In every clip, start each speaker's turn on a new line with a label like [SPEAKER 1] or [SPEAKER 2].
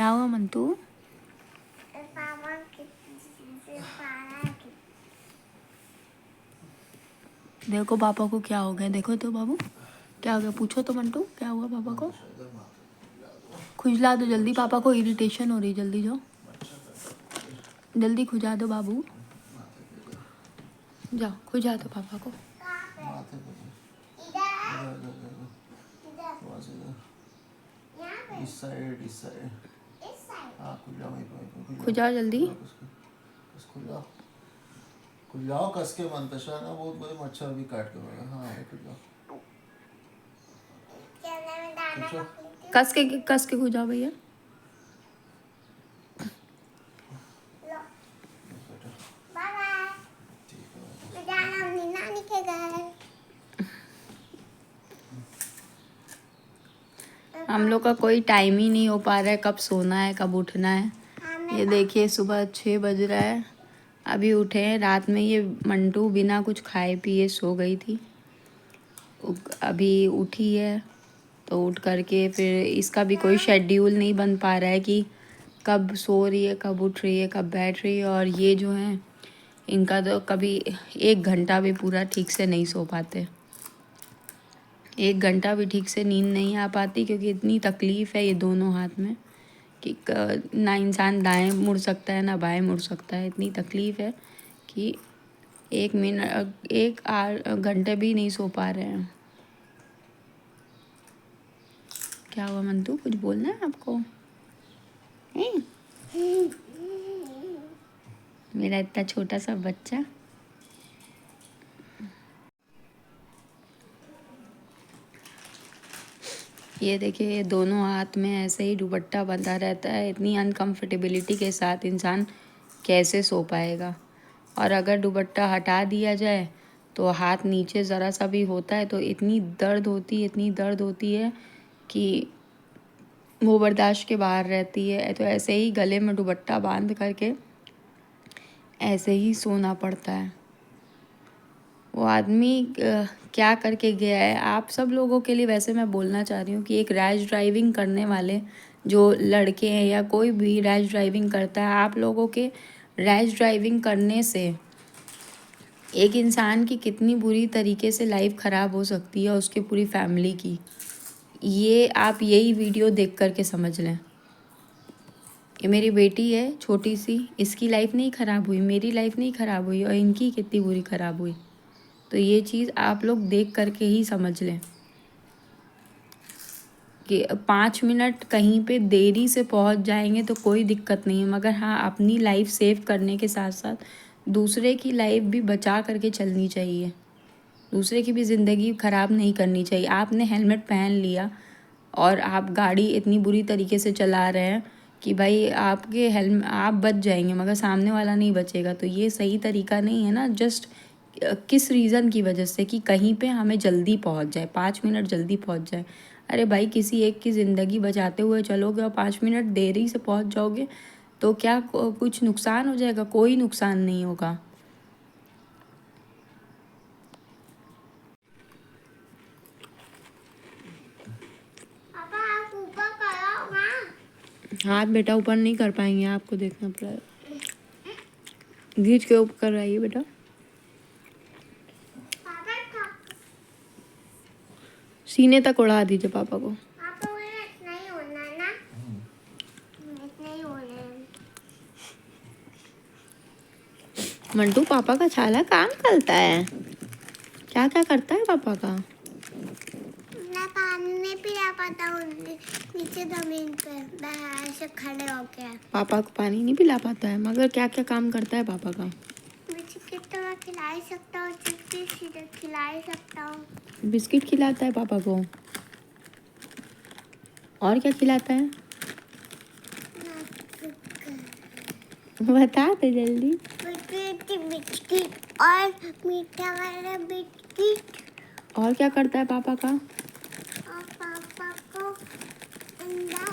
[SPEAKER 1] क्या हुआ मंटू? देखो पापा को क्या हो गया, देखो तो बाबू क्या हो गया, पूछो तो मंटू क्या हुआ पापा को। खुजला दो जल्दी, पापा को इरिटेशन हो रही, जल्दी जाओ जल्दी खुजा दो बाबू, जाओ खुजा दो पापा को।
[SPEAKER 2] इस साइड
[SPEAKER 1] खुजाओ जल्दी।
[SPEAKER 2] खुजाओ कस के मंतशा ना, बहुत बड़े मच्छर भी काट के होगा। हाँ खुजाओ,
[SPEAKER 1] कस के खुजाओ भैया। हम लोग का कोई टाइम ही नहीं हो पा रहा है, कब सोना है कब उठना है। ये देखिए सुबह 6 बज रहा है, अभी उठे हैं। रात में ये मंटू बिना कुछ खाए पिए सो गई थी, अभी उठी है तो उठ करके फिर इसका भी कोई शेड्यूल नहीं बन पा रहा है कि कब सो रही है कब उठ रही है कब बैठ रही है। और ये जो है इनका तो कभी 1 घंटा भी पूरा ठीक से नहीं सो पाते, 1 घंटा भी ठीक से नींद नहीं आ पाती, क्योंकि इतनी तकलीफ़ है ये दोनों हाथ में कि ना इंसान दाएं मुड़ सकता है ना बाएं मुड़ सकता है। इतनी तकलीफ़ है कि 1 घंटे भी नहीं सो पा रहे हैं। क्या हुआ मंटू, कुछ बोलना है आपको? मेरा इतना छोटा सा बच्चा। ये देखिए ये दोनों हाथ में ऐसे ही दुपट्टा बंधा रहता है, इतनी अनकंफर्टेबिलिटी के साथ इंसान कैसे सो पाएगा। और अगर दुपट्टा हटा दिया जाए तो हाथ नीचे ज़रा सा भी होता है तो इतनी दर्द होती है कि वो बर्दाश्त के बाहर रहती है। तो ऐसे ही गले में दुपट्टा बांध करके ऐसे ही सोना पड़ता है। वो आदमी क्या करके गया है। आप सब लोगों के लिए वैसे मैं बोलना चाह रही हूँ कि एक रैश ड्राइविंग करने वाले जो लड़के हैं या कोई भी रैश ड्राइविंग करता है, आप लोगों के रैश ड्राइविंग करने से एक इंसान की कितनी बुरी तरीके से लाइफ ख़राब हो सकती है, उसकी पूरी फैमिली की। ये आप यही वीडियो देख करके समझ लें। ये मेरी बेटी है छोटी सी, इसकी लाइफ नहीं ख़राब हुई, मेरी लाइफ नहीं ख़राब हुई, और इनकी कितनी बुरी ख़राब हुई। तो ये चीज़ आप लोग देख करके ही समझ लें कि 5 मिनट कहीं पे देरी से पहुंच जाएंगे तो कोई दिक्कत नहीं है, मगर हाँ अपनी लाइफ सेव करने के साथ साथ दूसरे की लाइफ भी बचा करके चलनी चाहिए, दूसरे की भी ज़िंदगी ख़राब नहीं करनी चाहिए। आपने हेलमेट पहन लिया और आप गाड़ी इतनी बुरी तरीके से चला रहे हैं कि भाई आपके आप बच जाएंगे मगर सामने वाला नहीं बचेगा, तो ये सही तरीका नहीं है ना। जस्ट किस रीज़न की वजह से कि कहीं पे हमें जल्दी पहुंच जाए, 5 मिनट जल्दी पहुंच जाए। अरे भाई किसी एक की ज़िंदगी बचाते हुए चलोगे और 5 मिनट देरी से पहुंच जाओगे तो क्या कुछ नुकसान हो जाएगा? कोई नुकसान नहीं होगा। हाथ बेटा ऊपर नहीं कर पाएंगे, आपको देखना पड़ेगा, घींच के ऊपर कराइए बेटा। सीने तक उड़ा दीजिए पापा को। मंटू पापा का छाला काम करता है, क्या क्या करता है पापा का?
[SPEAKER 3] मैं पानी नहीं पिला पाता हूँ नीचे जमीन पे, मैं ऐसे खड़े होके।
[SPEAKER 1] पापा को पानी नहीं पिला पाता है, मगर क्या क्या काम करता है पापा का?
[SPEAKER 3] बिस्किट तो मैं खिला ही सकता हूँ, चिप्स खिला ही सकता हूँ।
[SPEAKER 1] बिस्किट खिलाता है पापा को, और क्या खिलाता है बता दे जल्दी।
[SPEAKER 3] बिस्किट और मीठा वाला बिस्किट।
[SPEAKER 1] और क्या करता है पापा का?
[SPEAKER 3] और पापा को अंडा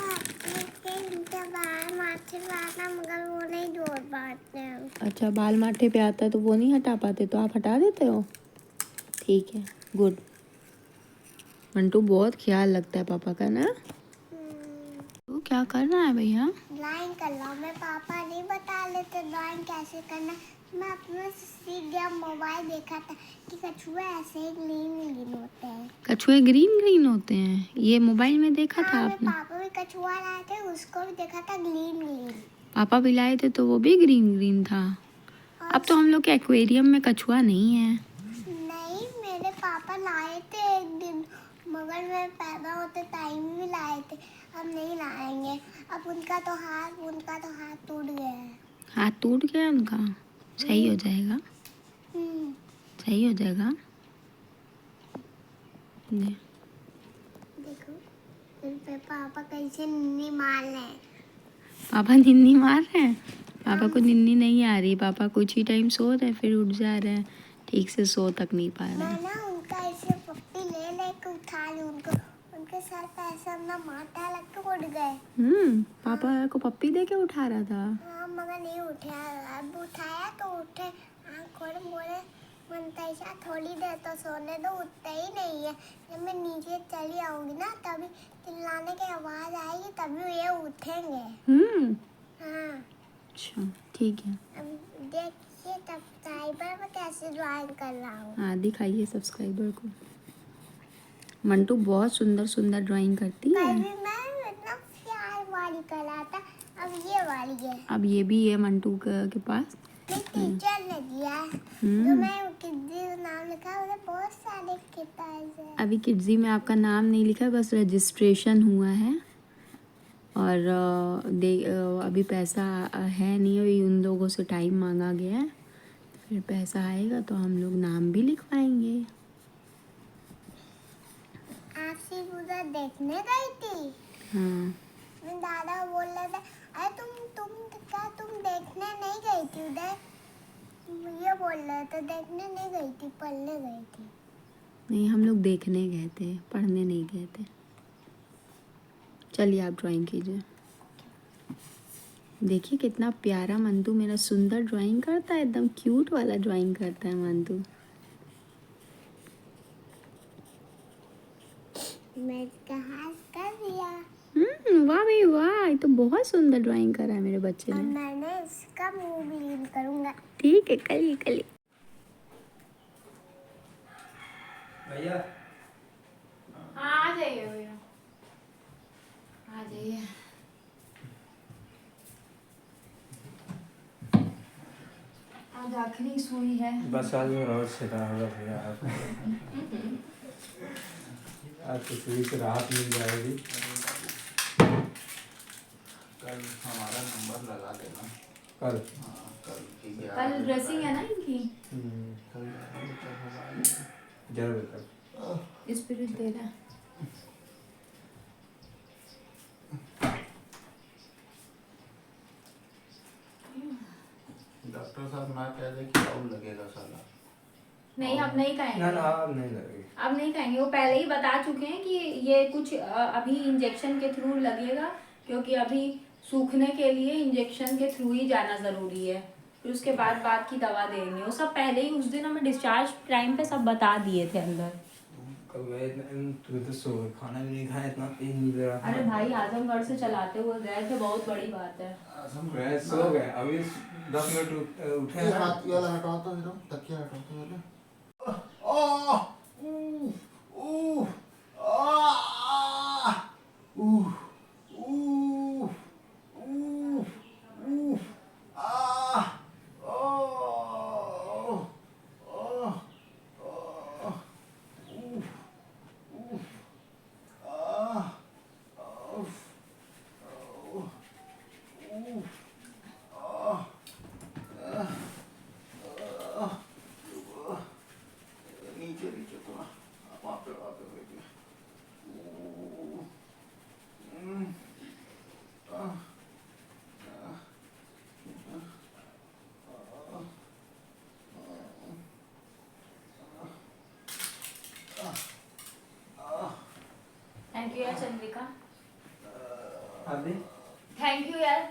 [SPEAKER 3] बाल माथे वाला, मगर वो नहीं जोड़ पाते हैं।
[SPEAKER 1] अच्छा बाल माथे पे आता है तो वो नहीं हटा पाते, तो आप हटा देते हो? ठीक है, गुड। मंटू बहुत ख्याल लगता है पापा का ना। क्या कर रहा है भैया?
[SPEAKER 3] ड्राइंग कर रहा हूँ मैं। पापा नहीं बता लेते ड्राइंग कैसे करना। मैं अपने से सीख गया, मोबाइल देखा था कि कछुए ऐसे ही ग्रीन ग्रीन होते हैं।
[SPEAKER 1] कछुए ग्रीन ग्रीन होते हैं, ये मोबाइल में देखा था
[SPEAKER 3] हाँ, मैं
[SPEAKER 1] आपने?
[SPEAKER 3] पापा भी कछुआ लाए थे, उसको भी देखा था ग्रीन ग्रीन।
[SPEAKER 1] पापा भी लाए थे तो वो भी ग्रीन ग्रीन था। अब तो हम लोग के एक्वेरियम में कछुआ नहीं है।
[SPEAKER 3] नहीं, मेरे पापा लाए थे एक दिन, मगर मैं पैदा होते टाइम भी लाए थे। अब नहीं लाएंगे। अब उनका तो हाथ टूट गया है।
[SPEAKER 1] हाथ टूट गया उनका? सही हो जाएगा,
[SPEAKER 3] हम्म,
[SPEAKER 1] सही हो जाएगा। ये
[SPEAKER 3] देखो फिर पे पापा कैसे नहीं मार रहे हैं।
[SPEAKER 1] पापा निन्नी मार रहे हैं? पापा को निन्नी नहीं आ रही, पापा कुछ ही टाइम सो रहे हैं फिर उठ जा रहे हैं, ठीक से सो तक नहीं पा रहे
[SPEAKER 3] मैं
[SPEAKER 1] हैं।
[SPEAKER 3] ना उनका ऐसे पप्पी ले लेके उठा ली उनको, उनके सर पे ऐसे अपना माथा लग के उड़ गए।
[SPEAKER 1] पापा को पप्पी दे के उठा रहा था।
[SPEAKER 3] हाँ, मगर नहीं उठा। अब उठाया तो उठे, आँख खोले, बोले मनताइशा थोड़ी देर तो सोने दो, उठते ही नहीं है। जब मैं नीचे चली आऊंगी ना, तभी चिल्लाने की आवाज आएगी, तभी ये उठेंगे। हाँ,
[SPEAKER 1] अच्छा ठीक है।
[SPEAKER 3] अब देखिए तब साइबर में कैसे ड्राइंग कर रहा हूँ।
[SPEAKER 1] हाँ दिखाइए सब्सक्राइबर को। मंटू बहुत सुंदर सुंदर ड्राइंग करती है।
[SPEAKER 3] कभी मैं इतना प्यार वाली कर रहा था, अब ये वाली है।
[SPEAKER 1] अब ये भी है मंटू के पास।
[SPEAKER 3] मेरे टीचर ने दिया है, जो
[SPEAKER 1] हम्म
[SPEAKER 3] मैं किड्जी नाम लिखा है, उधर बहुत सारे किताब है।
[SPEAKER 1] अभी किड्जी में आपका नाम नहीं लिखा है, बस रजिस्ट्रेशन हुआ है। और अभी पैसा है नहीं, अभी उन लोगों से टाइम मांगा गया है, फिर पैसा आएगा तो हम लोग नाम भी लिखवाएंगे।
[SPEAKER 3] आपसी उधर देखने गई थी।
[SPEAKER 1] हाँ
[SPEAKER 3] मैं दादा बोल रहे थे, अरे तुम देखने नहीं गई थी उधर। ये बोल रहे थे देखने नहीं गई थी, पढ़ने गई थी।
[SPEAKER 1] नहीं, हम लोग देखने गए थे, पढ़ने नहीं गए थे। चलिए आप ड्राइंग कीजिए। देखिए कितना प्यारा मंटू मेरा सुंदर ड्राइंग करता है, एकदम क्यूट वाला ड्राइंग करता है मंटू।
[SPEAKER 3] मैं इसका हाथ कर दिया।
[SPEAKER 1] वाह भाई वाह, ये तो बहुत सुंदर ड्राइंग करा है मेरे बच्चे
[SPEAKER 3] और
[SPEAKER 1] ने।
[SPEAKER 3] मैंने इसका मुंह भी ग्रीन करूंगा।
[SPEAKER 1] ठीक है, कलिए कलिए।
[SPEAKER 4] भैया
[SPEAKER 1] हाँ आ जाइए भैया, आ जाइए। आज आखिरी सुई है।
[SPEAKER 4] बस आज में और से रहा होगा भैया आप। आज तो पूरी से राहत मिल जाएगी।
[SPEAKER 2] कल हमारा नंबर लगा देना।
[SPEAKER 4] कल
[SPEAKER 2] हाँ कल ठीक है।
[SPEAKER 1] कल ड्रेसिंग है ना इनकी।
[SPEAKER 2] कल हमारी
[SPEAKER 4] 11 बजे तक।
[SPEAKER 1] स्पिरिट दे रहा है।
[SPEAKER 2] डॉक्टर साहब ना कह दे कि और लगेगा साला।
[SPEAKER 1] नहीं अब नहीं कहेंगे।
[SPEAKER 4] ना ना अब नहीं लगेगी।
[SPEAKER 1] अब नहीं कहेंगे, वो पहले ही बता चुके हैं कि ये कुछ अभी इंजेक्शन के थ्रू लगेगा, क्योंकि अभी सूखने के लिए इंजेक्शन के थ्रू ही जाना ज़रूरी है, फिर उसके बाद की दवा देंगे। वो सब पहले ही उस दिन हमें डिस्चार्ज टाइम पे सब बता दिए थे अंदर।
[SPEAKER 4] कल मैं तुझे तो सो खाना भी नहीं खाया, इतना पेन नहीं दे रहा था।
[SPEAKER 1] अरे भाई आजमगढ़ से चलाते हुए गए थे, बहुत बड़ी बात है।
[SPEAKER 4] मैं सो गए, अभी 10 मिनट उठे
[SPEAKER 2] ये
[SPEAKER 4] हैं।
[SPEAKER 2] हाथ वाला हटाओ तो इधर, तकिया हटाओ तो पहले। आह ऊह आह ऊह ऊह ऊह ऊह आह ओह ओह ओह ऊह ऊह आह ओह ऊह आह नीचे नीचे थोड़ा वहाँ पे बैठिए।
[SPEAKER 1] थैंक यू यार चंद्रिका,
[SPEAKER 4] अभी
[SPEAKER 1] थैंक यू यार।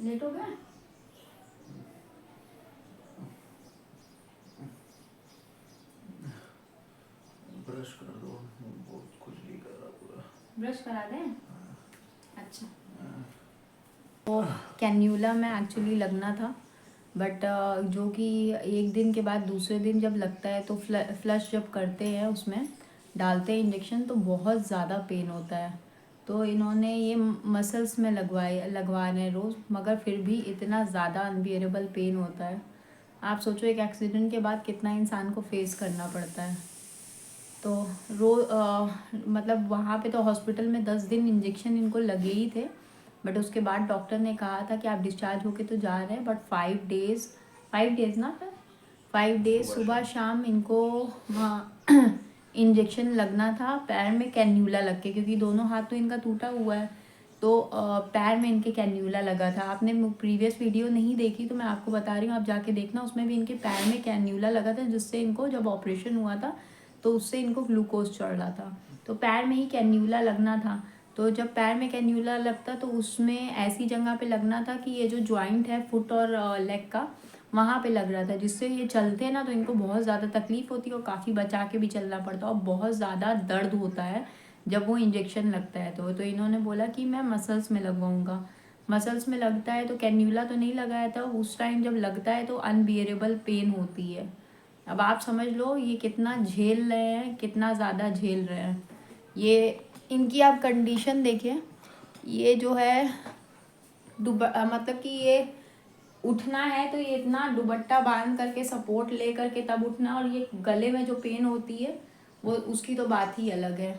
[SPEAKER 1] लेट हो गया?
[SPEAKER 2] ब्रश कर दो, बहुत खुजली कर रहा पूरा।
[SPEAKER 1] ब्रश करा दें? अच्छा। तो कैन्यूला में एक्चुअली लगना था, बट जो कि एक दिन के बाद दूसरे दिन जब लगता है तो फ्लश जब करते हैं उसमें डालते हैं इंजेक्शन तो बहुत ज़्यादा पेन होता है। तो इन्होंने ये मसल्स में लगवा रहे हैं रोज़, मगर फिर भी इतना ज़्यादा अनबियरेबल पेन होता है। आप सोचो एक एक्सीडेंट के बाद कितना इंसान को फेस करना पड़ता है। तो मतलब वहाँ पे तो हॉस्पिटल में 10 दिन इंजेक्शन इनको लगे ही थे, बट उसके बाद डॉक्टर ने कहा था कि आप डिस्चार्ज होके तो जा रहे हैं, बट 5 डेज़ ना फिर 5 डेज़ सुबह शाम इनको इंजेक्शन लगना था पैर में कैन्यूला लग के, क्योंकि दोनों हाथ तो इनका टूटा हुआ है। तो पैर में इनके कैन्यूला लगा था। आपने प्रीवियस वीडियो नहीं देखी तो मैं आपको बता रही हूँ, आप जाके देखना, उसमें भी इनके पैर में कैन्यूला लगा था, जिससे इनको जब ऑपरेशन हुआ था तो उससे इनको ग्लूकोज चढ़ रहा था। तो पैर में ही कैन्यूला लगना था। तो जब पैर में कैन्यूला लगता तो उसमें ऐसी जगह पे लगना था कि ये जो जॉइंट है फुट और लेग का, वहाँ पे लग रहा था, जिससे ये चलते हैं ना तो इनको बहुत ज़्यादा तकलीफ़ होती है और काफ़ी बचा के भी चलना पड़ता है और बहुत ज़्यादा दर्द होता है जब वो इंजेक्शन लगता है। तो इन्होंने बोला कि मैं मसल्स में लगवाऊँगा। मसल्स में लगता है तो कैन्यूला तो नहीं लगाया था उस टाइम, जब लगता है तो अनबियरेबल पेन होती है। अब आप समझ लो ये कितना झेल रहे हैं, कितना ज़्यादा झेल रहे हैं। ये इनकी आप कंडीशन देखिए, ये जो है मतलब कि ये उठना है तो ये इतना दुपट्टा बांध करके सपोर्ट ले करके तब उठना, और ये गले में जो पेन होती है वो उसकी तो बात ही अलग है।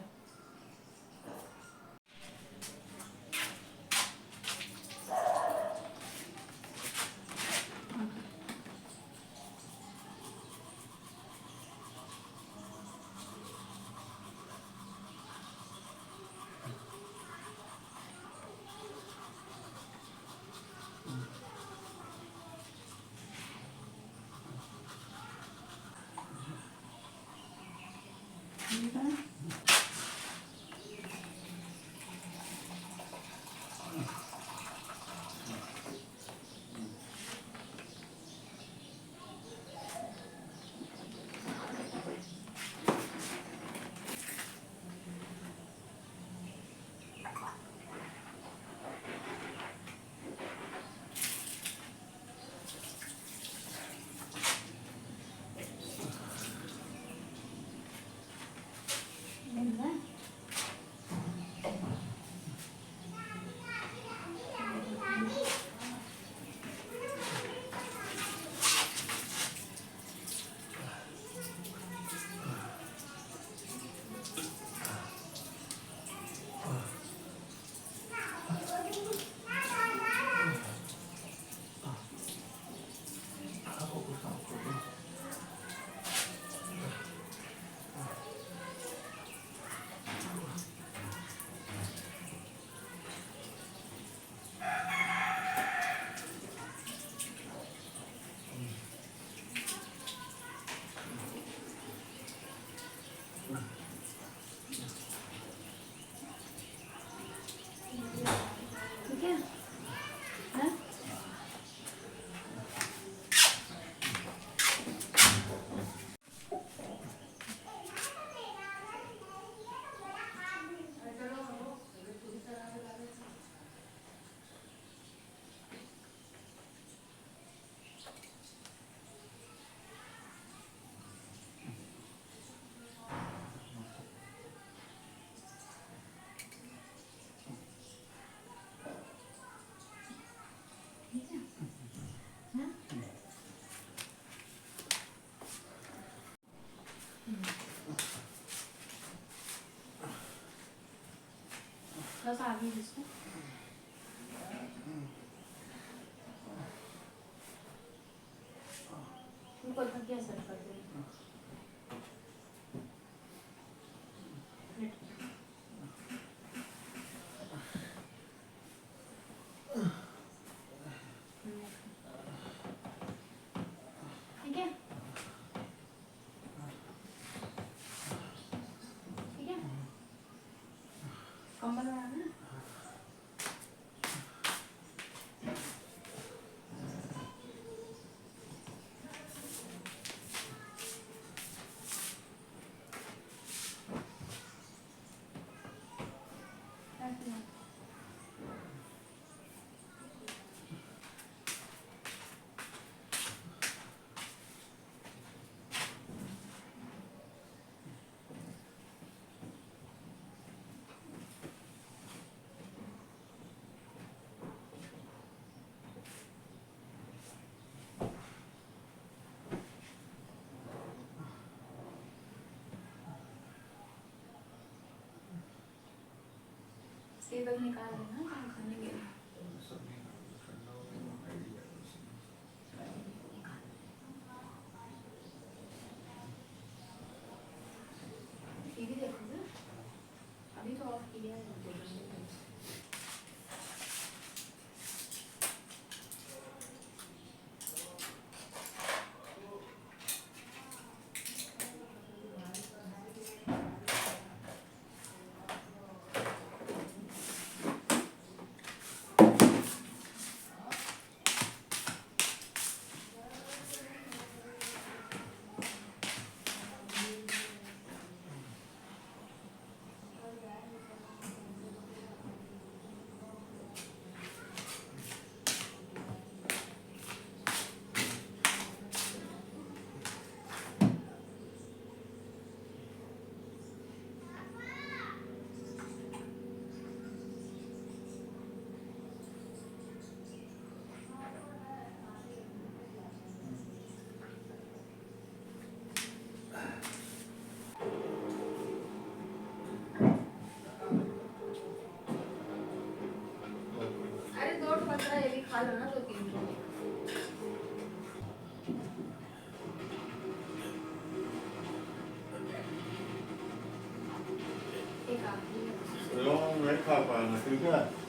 [SPEAKER 1] ठीक है हाँ? बस आगे जिसको उनको थकिया सर कर दे। ठीक है ठीक है, कंबल लगाना है। केबल निकाल देना चाय खाने के लिए। टीवी देखोगे? अभी तो ऑफ किया है। अरे दो पत्ता ये भी खा लो ना, दो तीन ठो। एक आखिरी है।
[SPEAKER 2] नहीं खा पाना ठीक है।